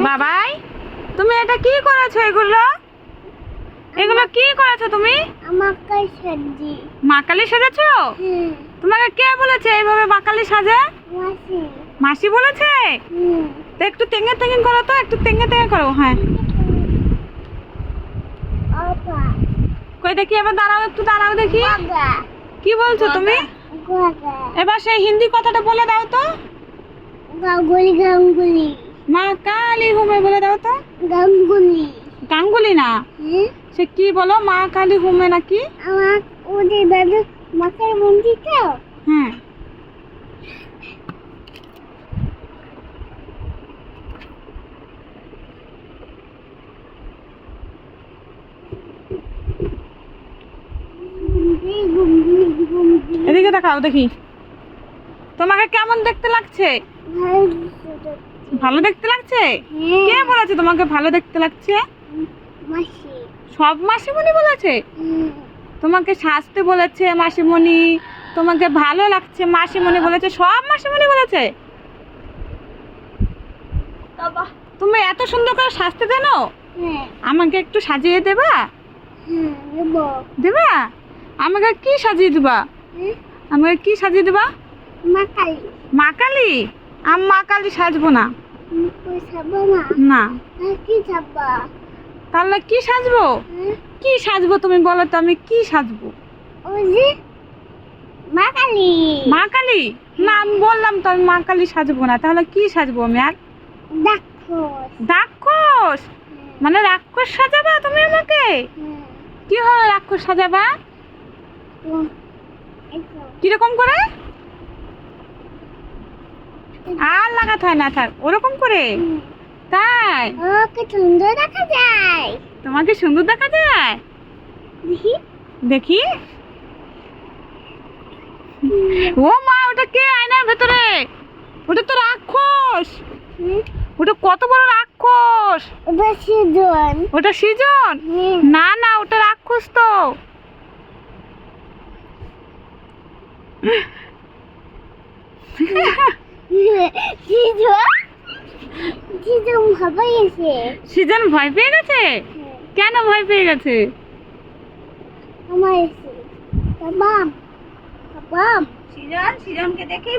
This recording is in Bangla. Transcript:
বাবাই তুমি এটা কি করেছো? এগুলো কি করেছো তুমি? মা কালী সেজেছো? তোমাকে কে বলেছে এইভাবে মা কালী সাজে? মাসি বলেছে? তো একটু তেঙ্গে তেঙ্গে করো তো, একটু তেঙ্গে তেঙ্গে করো। হ্যাঁ কই দেখি, এবার দাঁড়াও, একটু দাঁড়াও দেখি। কি বলছো তুমি? এবার সেই হিন্দি কথাটা বলে দাও তো। গাঙ্গুলি মা কালী হুমে বলে দাও তো। গাঙ্গুলি গাঙ্গুলি না, সে কি বলো? মা কালী হুমে নাকি? আমার ওদের দাদু মাথার মন্দির তো। হ্যাঁ এদিকে দেখাও দেখি, তোমাকে কেমন দেখতে লাগছে? ভালো দেখতে লাগছে? কে বলেছে তোমাকে ভালো দেখতে লাগছে? সব মাসিমণি বলেছে? তোমাকে সাজতে বলেছে মাসিমণি, তোমাকে ভালো লাগছে মাসিমণি বলেছে, সব মাসিমণি বলেছে? তুমি এত সুন্দর করে সাজতে জানো? আমাকে একটু সাজিয়ে দেবা? দেবা? আমাকে কি সাজিয়ে দেবা? আমাকে কি সাজিয়ে দেবা? মা কালী? আমি মা কালী সাজবো না। না তাহলে কি সাজবো? কি সাজবো তুমি বলো তো, আমি কি সাজবো? মা কালী? না আমি বললাম তো আমি মা কালী সাজবো না, তাহলে কি সাজবো আমি? আর রাক্ষস? মানে রাক্ষস সাজাবা তুমি আমাকে? কি হবে রাক্ষস সাজাবা? কিরকম করে? আর লাগাতে হয় না, থাক ওরকম করে। তাই? সুন্দর দেখা যায়। তোমাকে সুন্দর দেখা যায়? দেখি। ও মা, ওটা কে আয়নার ভেতরে? ওটা তো রাক্ষস। ওটা কত বড় রাক্ষস! ওটা সৃজন? না না, ওটা রাক্ষস তো। সৃজন ভয় পেয়ে গেছে? কেন ভয় পেয়ে গেছে? সৃজনকে দেখেই